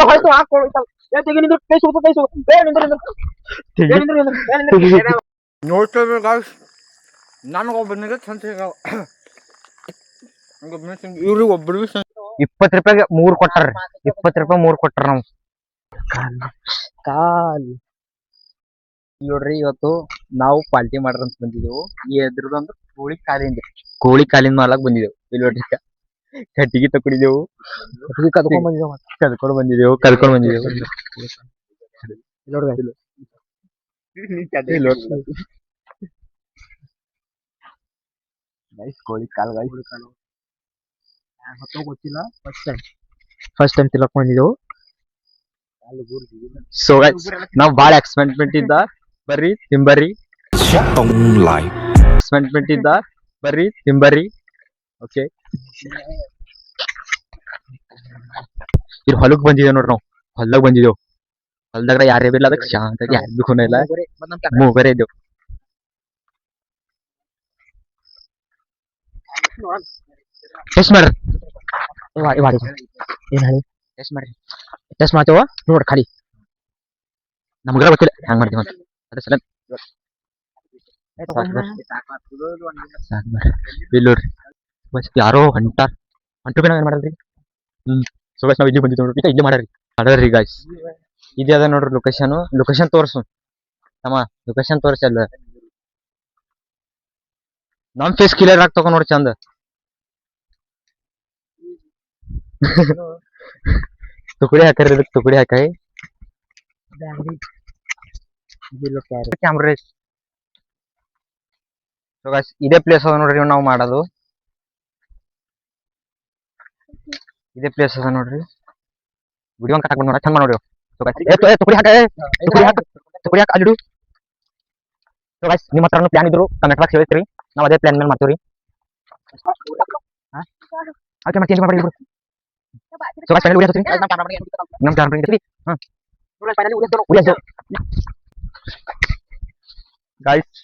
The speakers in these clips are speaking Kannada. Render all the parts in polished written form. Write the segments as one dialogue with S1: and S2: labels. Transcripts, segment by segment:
S1: ಹೋಯ್ತು ಹಾಕೊಳ್ಳಿ ತೆಗಿ ನಿಂದು ಕೈ ಸುಡ್ತು
S2: ನೋಡ್ತೇವೆ ಗಾಯ್ಸ್ ನನಗೊಬ್ಬನಿಗೆ ಸಂತೆ ಇವ್ರಿಗೆ ಒಬ್ಬರಿಗೆ
S1: 20 ರೂಪಾಯಿಗೆ 3 ಕೊಟ್ಟಾರ 20 ರೂಪಾಯಿ 3 ಕೊಟ್ಟಾರ ನಾವು ಕಾಲ್ ನೋಡ್ರಿ ಇವತ್ತು ನಾವು ಪಾಲ್ಟಿ ಮಾಡ್ರ ಅಂತ ಬಂದಿದ್ದೆವು ಎದ್ರದಂದ್ರೆ ಕೋಳಿ ಕಾಲಿಂದ ಮಾಡ್ಲಕ್ ಬಂದಿದ್ದೆವು ಇಲ್ಲಿ ನೋಡ್ರಿ ಕಟ್ಟಿಗೆ ತಕೊಂಡಿದ್ದೆವು ಕದ್ಕೊಂಡು ಬಂದಿದ್ದೆವು ಕೋಳಿ ಕಾಲು ಗೊತ್ತಿಲ್ಲ ಫಸ್ಟ್ ಟೈಮ್ ತಿನ್ನಕ್ ಬಂದಿದ್ದೆವು ಸೊ ನಾವು ಬಾಳ ಎಕ್ಸ್ಪೆರಿಮೆಂಟ್ ಇದ್ದ ಬರ್ರಿ ತಿಂಬರ್ರಿ ಎಕ್ಸ್ಪೆರಿಮೆಂಟ್ ಇದ್ದ ಬರ್ರಿ ತಿಂಬರ್ರಿ ಓಕೆ ಇದು ಹೊಲಕ್ ಬಂದಿದ್ದೇವೆ ನೋಡ್ರಿ ನಾವು ಹೊಲ್ದಾಗ ಬಂದಿದ್ದೇವು ಹೊಲ್ದಾಗ ಯಾರೇ ಬಿಲ್ಲ ಅದಕ್ಕೆ ಶಾಂತಾಗಿ ಯಾರಿಗೂ ಖೂನ ಇಲ್ಲ ಮೂವರೇ ಇದ್ದೇವು ಟೆಸ್ಟ್ ಮಾಡ್ರಿ ಏನ್ ಹೇಳಿ ಟೆಸ್ಟ್ ಮಾಡ್ರಿ ಟೆಸ್ಟ್ ಮಾಡ್ತೇವ ನೋಡ್ರಿ ಖಾಲಿ ನಮ್ಗ ಗೊತ್ತಿಲ್ಲ ಹೆಂಗ್ ಮಾಡ್ತೀವಿ ಅಂತ ಅದ್ರ ಸಲ ಇಲ್ಲಿ ನೋಡ್ರಿ ಬಸ್ ಯಾರೋ ಹೊಂಟು ಬಿನ ಏನ್ ಮಾಡಲ್ರಿ ಸೊ ಬಸ್ ನಾವ್ ಇಲ್ಲಿ ಬಂದಿದ್ದೇವೆ ನೋಡ್ರಿ ಇಲ್ಲಿ ಮಾಡರಿ ಗಾಯ್ಸ್ ಇದೇ ಅದ ನೋಡ್ರಿ ಲೊಕೇಶನ್ ತೋರ್ಸು ತಮ್ಮ ಲೊಕೇಶನ್ ತೋರ್ಸಿ ಅಲ್ಲ ನಮ್ ಫೇಸ್ ಕ್ಲಿಯರ್ ಆಗಿ ತಗೊಂಡ್ ನೋಡಿ ಚಂದ ತುಕಡಿ ಹಾಕಾರಿ ಇದಕ್ಕೆ ತುಕಡಿ ಹಾಕಾಯಿ ಕ್ಯಾಮ್ರಾ ಇದೇ ಪ್ಲೇಸ್ ಅದ ನೋಡ್ರಿ ನಾವು ಮಾಡೋದು ಇದೇ ಪ್ಲೇಸ್ ಅದ ನೋಡ್ರಿ ವಿಡಿಯೋ ಕಟ್ ಹಾಕೊಂಡು ಚಂದ ನೋಡ್ರಿ ತುಕಡಿ ಹಾಕ ಅಲ್ಲಿಡು ನಿಮ್ಮ ಹತ್ರ ಪ್ಲಾನ್ ಇದ್ರು ಕಮೆಂಟ್ ಬಾಕ್ಸ್ ಹೇಳ್ತೀರಿ ನಾವು ಅದೇ ಪ್ಲಾನ್ ಮೇಲೆ ಮಾಡ್ತೀವ್ರಿ ಓಕೆ ಮತ್ತೆ ಚೇಂಜ್ ಮಾಡ್ಬಿಡಿ ಸೊ ಗಾಯ್ಸ್ ಫೈನಲ್ ವಿಡಿಯೋ ಹತ್ತೀನಿ ನಮ್ಮ ಕ್ಯಾಮ್ರಾ ಹಿಡಿದ್ರಿ ಗಾಯ್ಸ್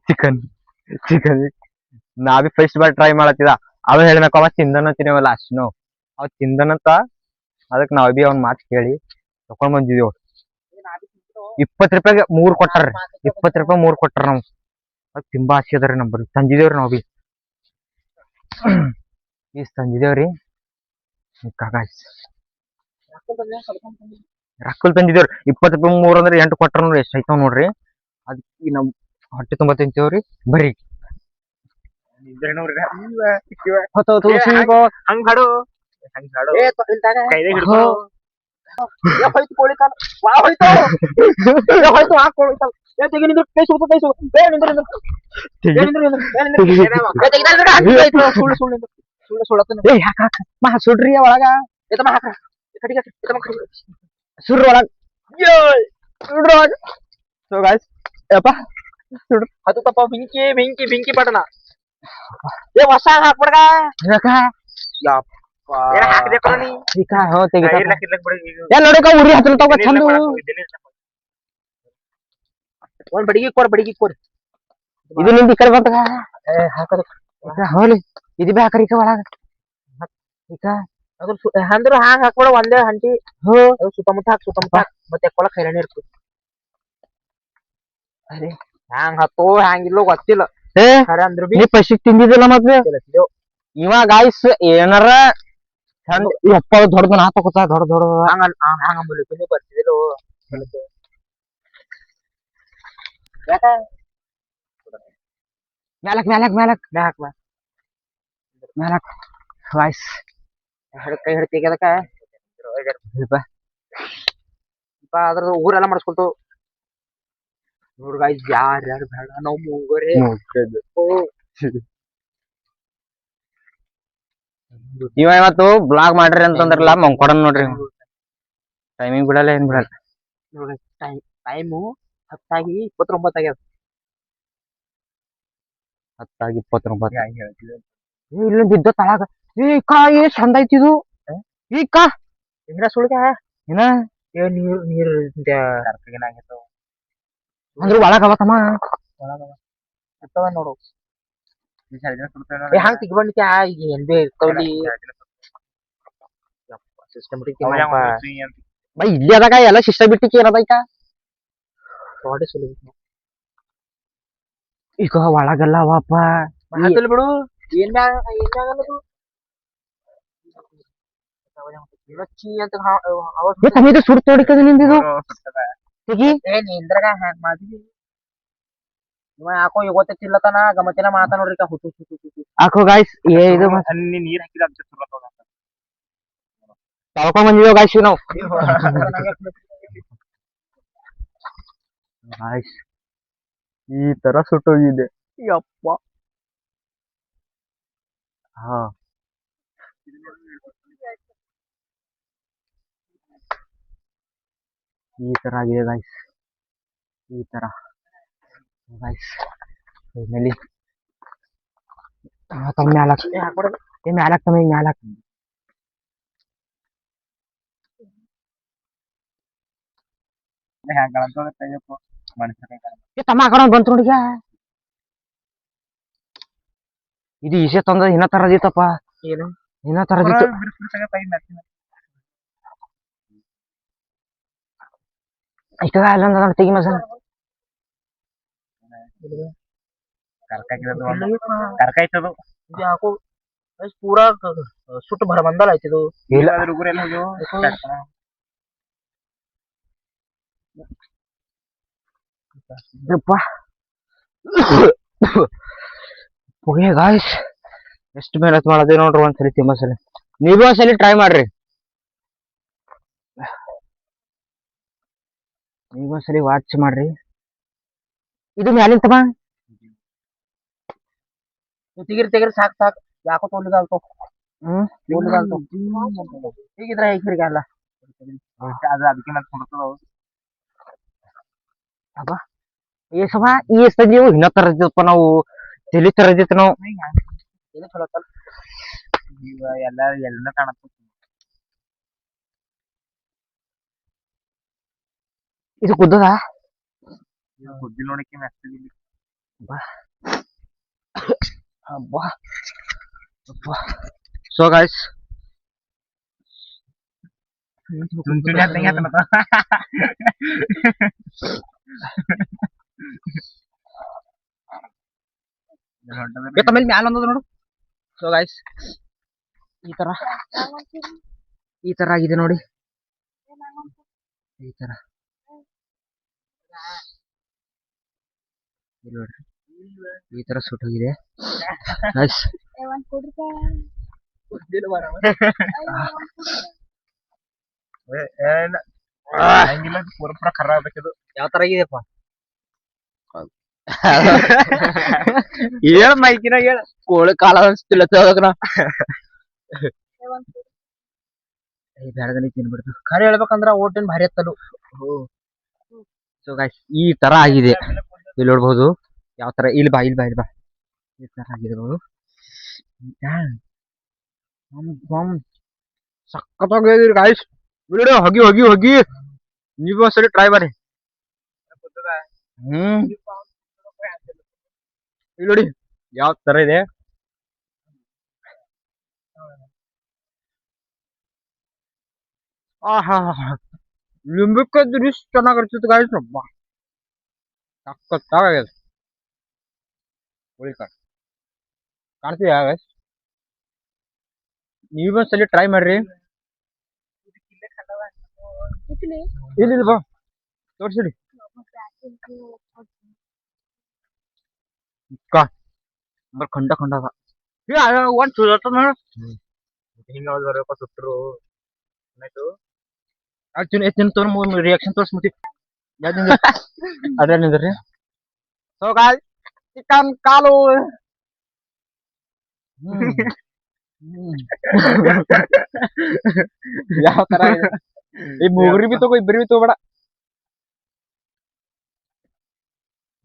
S1: ಚಿಕನ್ ನಾ ಬಿ ಫಸ್ಟ್ ಬಾರ್ ಟ್ರೈ ಮಾಡತ್ತಿದ ಅವ ಹೇಳ್ಬೇಕು ಅವ ತಿಂದನಂತೀನಿವಲ್ಲ ಅಷ್ಟು ಅವ್ ತಿಂದನಂತ ಅದಕ್ಕೆ ನಾವ್ ಬಿ ಅವ್ನ ಮಾತು ಕೇಳಿ ತಕೊಂಡ್ ಬಂದಿದೇವ್ 20 ರೂಪಾಯಿಗೆ 3 ಕೊಟ್ಟಾರ 20 ರೂಪಾಯಿ 3 ಕೊಟ್ಟಾರ ನಾವು ಅದು ತುಂಬಾ ಆಸೆ ಅದ್ರಿ ನಮ್ ತಂದಿದೇವ್ರಿ ನಾವ್ ಬಿ ತಂದಿದೇವ್ರಿ ರಕ್ಕಲ್ ತಂದಿದೇವ್ರಿ 20 ರೂಪಾಯಿ 3 ಅಂದ್ರೆ 8 ಕೊಟ್ಟಾರ ನೋಡ್ರಿ ಎಷ್ಟು ಐತಾವ್ ನೋಡ್ರಿ ಅದಕ್ಕೆ ನಮ್ ಹೊಟ್ಟೆ ತುಂಬಾ ತಿಂತೇವ್ರಿ ಬರ್ರಿ ಕೋಳಿ ಕಾಲು ಹೋಯ್ತು ಹಾಕೊಳ್ಳಿ ತೆಗಿ ನಿಂದು ಕೈ ಸುಡ್ತು ಸುಡ್ರಿ ಒಳಗ ಸುಡ್ರಿ ಒಳಗ ಸೊ ಗಾಯ್ಸ್ ಯಪ್ಪ ಸುಡ್ರಿ ಅದು ತಪ್ಪ ಬೆಂಕಿ ಪಟನ ಏ ಹೊಸ ಹಾಕ್ಬಿಡ್ಗ ಉರಿ ಹತ್ರ ತಗೋ ಚಂದ ಒಂದ್ ಬಡಿಗೆ ಕೊಡ್ ಇದು ನಿಂದ ಈ ಕಡೆ ಬಂತ ಹಾಕದ ಹೋಲಿ ಇದು ಬಿ ಹಾಕರಿ ಒಳಗ ಅಂದ್ರ ಹಾಂಗ್ ಹಾಕ್ಬಿಡ ಒಂದೇ ಹಂಟಿ ಸುತ್ತಮುತ್ತ ಹಾಕ್ ಮತ್ತೆ ಕೊಳಕ್ ಹೈರಾಣಿ ಇರ್ತದೆ ಅರೆ ಹ್ಯಾಂಗ್ ಹತ್ತೋ ಹ್ಯಾಂಗಿಲ್ಲೋ ಗೊತ್ತಿಲ್ಲ ಖರೆ ಅಂದ್ರ ಬಿ ಪಶಿಕ್ ತಿಂದಿದಿಲ್ಲ ಮತ್ತೆ ಇವ ಗಾಯ್ಸ್ ಏನಾರ ಯಪ್ಪ ದೊಡ್ಡ ನಾ ತಗೋತ ದೊಡ್ಡ ಹಂಗ ನೀವು ಬರ್ತಿದಿಲ್ಲ ಮ್ಯಾಲಕ್ ವಾಯ್ಸ್ ಕೈ ಹಿಡ್ತಿಗೆ ಅದಕ್ಕ ಅದ್ರ ಊರೆಲ್ಲ ಮಾಡಿಸ್ಕೊಳ್ತು ನೋಡ್ ಗಾಯ್ಸ್ ಯಾರು ಬೇಡ ನಾವು ಮೂವರೇ ಇವ ಇವತ್ತು ಬ್ಲಾಗ್ ಮಾಡ್ರಿ ಅಂತಂದ್ರಲ್ಲ ಮಂಕೊಡನ್ ನೋಡ್ರಿ ಟೈಮಿಂಗ್ ಬಿಡಲ್ಲ ಏನ್ ಬಿಡಲ್ಲ ನೋಡ್ರಿ ಟೈಮು 10 ಆಗಿ 29 ಆಗ್ಯದ 10 ಆಗಿ 29 ಇಲ್ಲಿ ಬಿದ್ದ ತಳಗ ಏ ಕಾಯಿ ಚಂದ ಐತಿದು ಈ ಕಾ ಏನ ಸುಳ್ಗ ಏನ ನೀರ್ ಅಂದ್ರೆ ಒಳಗ ಅವತಮ್ಮ ಒಳಗ ನೋಡು
S3: ಹಂಗ ತಿಗ್ಬಂಡಿದ್ಯಾ ಈಗ ಏನ್ ಬಿ ಇರ್ತಾವಲ್ಲಿ ಸಿಸ್ಟಮೆಟಿಕ್
S1: ಬೈ ಇಲ್ಲಿ ಅದಾಗ ಎಲ್ಲ ಸಿಸ್ಟಮೆಟಿಕ್ ಏನದೈತ
S3: ಬಾಡಿ ಸುಲಿಗೆ
S1: ಈಗ ಒಳಗಲ್ಲ ವಾಪ
S3: ಹಾಕಲ್ ಬಿಡು ಏನ್ ಆಗಲ್ಲ ಚೀ ಅಂತ
S1: ತಮಗೆ ಸುರ್ತು ಹೊಡಿಕದ ನಿಂದಿದು ತೆಗಿ
S3: ನಿಂದ್ರಾಗ ಹ್ಯಾಂಗ್ ಮಾಡಿದ್ವಿ ಇವ ಯಾಕೋ ಇವತ್ತಿಲ್ಲತನ ಗಮತಿನ ಮಾತಾ ನೋಡ್ರಿ ಹುಟ್ಟು
S1: ಹಾಕೋ ಗಾಯ್ಸ್ ಇದು
S2: ನೀರ್ ಹಾಕಿದ
S1: ತಳ್ಕೊಂಡ್ ಬಂದಿದ್ದೇವೆ ಗಾಯ್ಸ್ ನಾವು ಗಾಯ್ಸ್ ಈ ತರ ಸುಟ್ಟೋಗಿದೆ ಯಪ್ಪ ಹಾ ಈ ತರ ಆಗಿದೆ ಗಾಯ್ಸ್ ಈ ತರ ಗಾಯ್ಸ್ ಫೈನಲಿ ತಮ್ಮ ಮ್ಯಾಲಕ್ ಮ್ಯಾಲಕ್ ತಮ್ಮ ಮ್ಯಾಲಕ್ ತಮ್ಮ ಆ ಕಡೆ ಬಂತು ನೋಡಿಗ ಇದು ಈಸೆ ತಂದ ಇನ್ನ ತರದಿತ್ತಪ್ಪ
S3: ಏನು
S1: ಇನ್ನ ತರದಿತ್ತು ಇಷ್ಟ ಅಲ್ಲ ತೆಗಿ ಮಸ
S2: ಕರ್ಕಾಯ್ತದು
S3: ಯಾಕೋ ಪೂರಾ ಸುಟ್ಟು ಬರ ಬಂದಲ್ಲ ಆಯ್ತಿದು
S1: ಇಲ್ಲ ಓಕೆ ಗಾಯ್ಸ್ ಎಷ್ಟು ಮೇಹನತ್ ಮಾಡೋದೇ ನೋಡ್ರಿ ಒಂದ್ಸಲಿ ತಿಮ್ಮಸಲಿ ನೀವು ಒಂದ್ಸಲಿ ಟ್ರೈ ಮಾಡ್ರಿ ನೀವು ಒಂದ್ಸಲಿ ವಾಚ್ ಮಾಡ್ರಿ ಇದು ಮ್ಯಾಲಿನ ತಮ್ಮ
S3: ತೆಗಿರಿ ಸಾಕ್ ಸಾಕ್ ಯಾಕೋ ತೋಲಿಗಾಲ್ತು
S1: ಹ್ಮ್
S3: ಹೀಗಿದ್ರೆ ಹೇಗೆ ಅಲ್ಲ
S2: ಅದು ಅದಕ್ಕೆ ಮತ್ತೆ
S1: ಅಬ್ಬಾ ಏ ಸಮ ಈ ನೀವು ಇನ್ನ ತರದಿತ್ತಪ್ಪ ನಾವು ತಲಿ ತರದಿತ್ತು ನಾವು
S3: ಏನು ಚಲೋ ಆತಲ್ಲ
S2: ಎಲ್ಲ ಕಾಣತ್ತ
S1: ಇದು ಕುದ್ದದ
S2: ಬುದ್ಧಿ ನೋಡಕ್ಕೆ
S1: ಅಬ್ಬಾ ಸೊ ಗಾಯ್ಸ್ ತಮ್ಮಲ್ಲಿ ಮ್ಯಾಲ ಒಂದದ ನೋಡು ಸೊ ಗಾಯ್ಸ್ ಈ ತರ ಆಗಿದೆ ನೋಡಿ ಈ ತರ ಇಲ್ಲಿ ನೋಡ್ರಿ ಈ ತರ ಸುಟ್ಟೋಗಿದೆ ಗಾಯ್ಸ್
S2: ಹಂಗಿಲ್ಲ ಪೂರ ಖರಾಬ್ ಆಗ್ಬೇಕಿದು
S3: ಯಾವ ತರ ಆಗಿದೆಪ್ಪ
S1: ಹೇಳ ಮೈಕಿನ ಹೇಳ ಕೋಳಿ ಕಾಲ ಅನ್ಸ್ತಿಲ್ಲ ತಗೋದಕ್ನ ಬ್ಯಾಡಗನಿ ತಿನ್ಬಿಡ್ತು
S3: ಖರೆ ಹೇಳ್ಬೇಕಂದ್ರ ಓಟಿನ ಭಾರಿ ಎತ್ತಲು
S1: ಸೊ ಗಾಯ್ಸ್ ಈ ತರ ಆಗಿದೆ ಇಲ್ಲಿ ನೋಡ್ಬಹುದು ಯಾವ ತರ ಇಲ್ಲಿ ಬಾ ಈ ತರ ಆಗಿರ್ಬೋದು ಸಕ್ಕತ್ತಾಗಿದೆ ಗಾಯ್ಸ್ ಬಿಡು ಹೋಗಿ ನೀವು ಒಂದ್ಸರಿ ಟ್ರೈ ಮಾಡಿ ಇಲ್ಲಿ ನೋಡಿ ಯಾವ ತರ ಇದೆ ಲಿಂಬಕ್ಕದ್ದು ಇಷ್ಟು ಚೆನ್ನಾಗಿರ್ತೈತೆ ಗಾಯ್ಸ್ ಸಕ್ಕತ್ತಾಗಿದೆ ಕಾಣ್ತೀಯಾ ಗಾಯ್ಸ್ ನೀವೊಂದ್ಸಲಿ ಟ್ರೈ ಮಾಡ್ರಿ ಇಲ್ಲ ಬಾ ತೋರ್ಸಿಡಿ ಖಂಡ ಅದ ಒಂದ್
S2: ಹಿಂಗ ಬರ್ಬೇಕು ಸುಟ್ಟರು ಏನಾಯ್ತು
S1: ರಿಯಾಕ್ಷನ್ ತೋರಿಸ್ಬಿಟ್ಟಿ ಅದೇನಿದ್ರಿ ಸೊ ಗಾಯ್ಸ್ ಚಿಕನ್ ಕಾಲು ಯಾವ ತರ ಈ ಮೂಗರಿ ಬಿ ತಗೋ ಇಬ್ಬರಿ ಬಿ ತಗೋಬೇಡ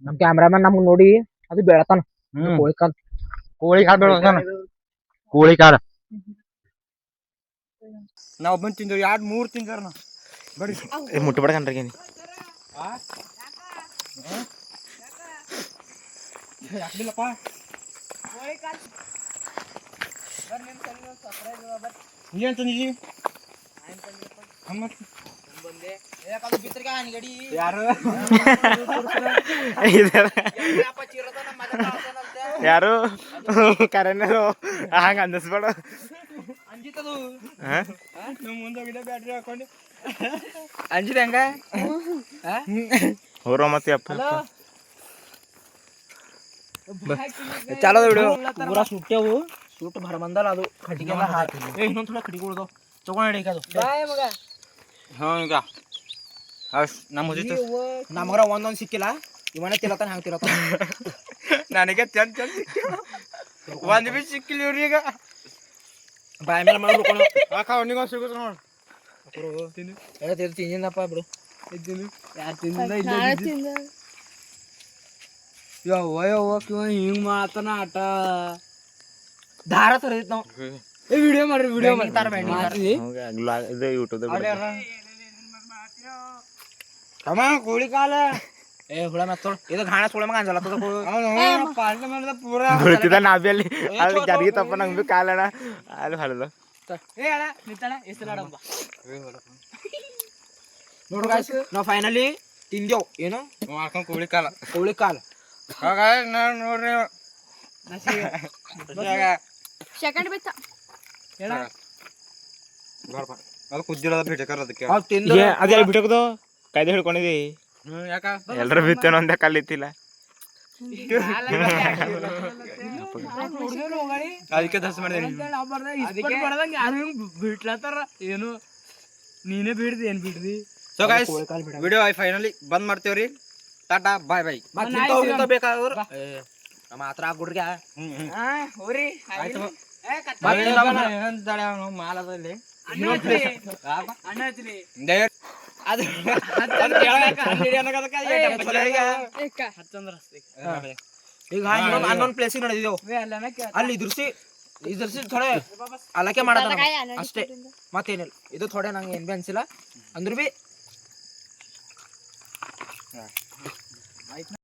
S3: ನಮ್ ಕ್ಯಾಮ್ರಾಮನ್ ನಮ್ಗ್ ನೋಡಿ ಅದು ಬೆಳತಾನ
S1: ಕೋಳಿ ಕಾಳು ಬೆಳತಾನ ಕೋಳಿ ಕಾಳು
S2: ನಾವ್ ಒಬ್ಬನ್ ತಿಂದ್ರು 2-3 ತಿಂದಾರ ನಾ ಬಡಿ
S1: ಮುಟ್ಟಬೇಡ ಕಣ್ರಿ
S2: ಯಾಕಿಲ್ಲಪ್ಪ ಏನ್ ತಂದಿದ್ದೀವಿ ಯಾರು
S1: ಯಾರು ಕರೆನರು ಹಂಗ ಅಂದಿಸ್ಬೇಡ
S2: ಮುಂದೋಗಿದ್ದೆ ಬ್ಯಾಟ್ರಿ ಹಾಕೊಂಡು ಅಂಜಿದೆ ಹಂಗ
S1: ಹೋರೋ ಮತ್ತೆ ಅಪ್ಪ
S3: ಚಾಲೋ ವಿಡಿಯೋ ಪೂರಾ ಸುಟ್ಟೆವು ಸುಟ್ಟು ಭರ ಬಂದಲ್ಲ ಅದು ಕಟ್ಟಿಗೆಲ್ಲ ಹಾಕಿ ಇನ್ನೊಂದ್ ಥೋड़ा ಕಟ್ಟಿಗೆ ಉಳ್ದವು ತಗೊಂಡು ಅದು
S2: ಈಗ
S3: ನಮಗ್ರ ಒಂದೊಂದ್ ಸಿಕ್ಕಿಲ್ಲ ಇವನೇ ತಿಲ್ಲತಾನ ಹಂಗ ತಿಲ್ಲತಾನ
S2: ನನಗೆ ಚಂದ ಒಂದ್ ಬಿ ಸಿಕ್ಕಿಲ್ಲ ಇವ್ರೀಗ
S3: ಬಾಯ ಮೇಲೆ ಮಾಡಿ ಹುಡ್ಕೊಂಡು
S2: ಅವನಿಗೆ ಸಿಗುತ್ತ ನೋಡು
S3: ತಿಂದಿನಪ್ಪ ಬಿಡು
S2: ಹಿಂಗ್ ಮಾತನ ಆಟ
S3: ದಾರ ತರದಿತ್ ನಾವು
S2: ವಿಡಿಯೋ ಮಾಡ್ರಿ ವಿಡಿಯೋ
S1: ಇದು ಯೂಟ್ಯೂಬ್
S2: ತಮ್ಮ ಕೋಳಿ ಕಾಲ
S3: ಹುಳ ಮತ್ತೋಳ ಇದು ಘಾಣ ಸುಳ ಮಗ ಅಂಜಲ್ಲ
S2: ಪೂರಾ
S1: ಬೀಳ್ತಿದ್ದ ನಾಬಿ ಅಲ್ಲಿ ಅಲ್ಲಿ ಜರಿಗೆ ತಪ್ಪ ನಂಗೆ ಬಿ ಕಾಲಣ ಅಲ್ಲಿ ಹೊಡೆದು
S3: ನೋಡು ಗಾಯ್ಸ್ ನಾವು ಫೈನಲಿ ತಿಂದೇವು ಏನು
S2: ಮಾಡ್ಕೊಂಡ್ ಕೋಳಿ ಕಾಲ
S3: ಕೋಳಿ ಕಾಲ್
S2: ನೋಡ್ರಿ
S4: ಸೆಕೆಂಡ್ ಬಿತ್ತ
S2: ಅದು ಕುದ್ದಿರೋದ ಬಿಟ್ಟಕರ ಅದಕ್ಕೆ
S3: ಅವ್ ತಿಂದ
S1: ಅದೇ ಬಿಟ್ಟಕದು ಕಾಯ್ದೆ ಹಿಡ್ಕೊಂಡಿದಿ
S2: ಯಾಕ
S1: ಎಲ್ಲರೂ ಬಿತ್ತೇನೋ ಒಂದೇ ಕಲ್ಲಿತ್ತಿಲ್ಲ
S2: ಅದಕ್ಕೆ ದರ್ಶನ ಮಾಡಿದೆ
S3: ಬಿಟ್ಲತ್ತಾರ ಏನು ನೀನೇ ಬಿಡ್ದಿ ಏನ್ ಬಿಡ್ದಿ
S2: ಸೊ ಗೈಸ್ ವಿಡಿಯೋ ಫೈನಲಿ ಬಂದ್ ಮಾಡ್ತೇವ್ರಿ ಟಾಟಾ ಬಾಯ್ ಬಾಯ್
S3: ಬೇಕಾದ್ರು ನಮ್ಮ ಹತ್ರ ಆಗ್ಬಿಡ್ರಿ
S2: ಮಾಲದಲ್ಲಿ
S3: ಈಗ ಹನ್ನೊಂದು ಪ್ಲೇಸಿಗೆ ನಡೆದಿದ್ದೆವು ಅಲ್ಲಿ ಇದ್ರಸಿ ಥೋಡೆ ಅಲಕೆ ಮಾಡೋದ ಅಷ್ಟೇ ಮತ್ತೇನಿಲ್ಲ ಇದು ಥೋಡೆ ನಂಗೆ ಏನ್ ಬಿ ಅನ್ಸಿಲ್ಲ ಅಂದ್ರು ಬಿ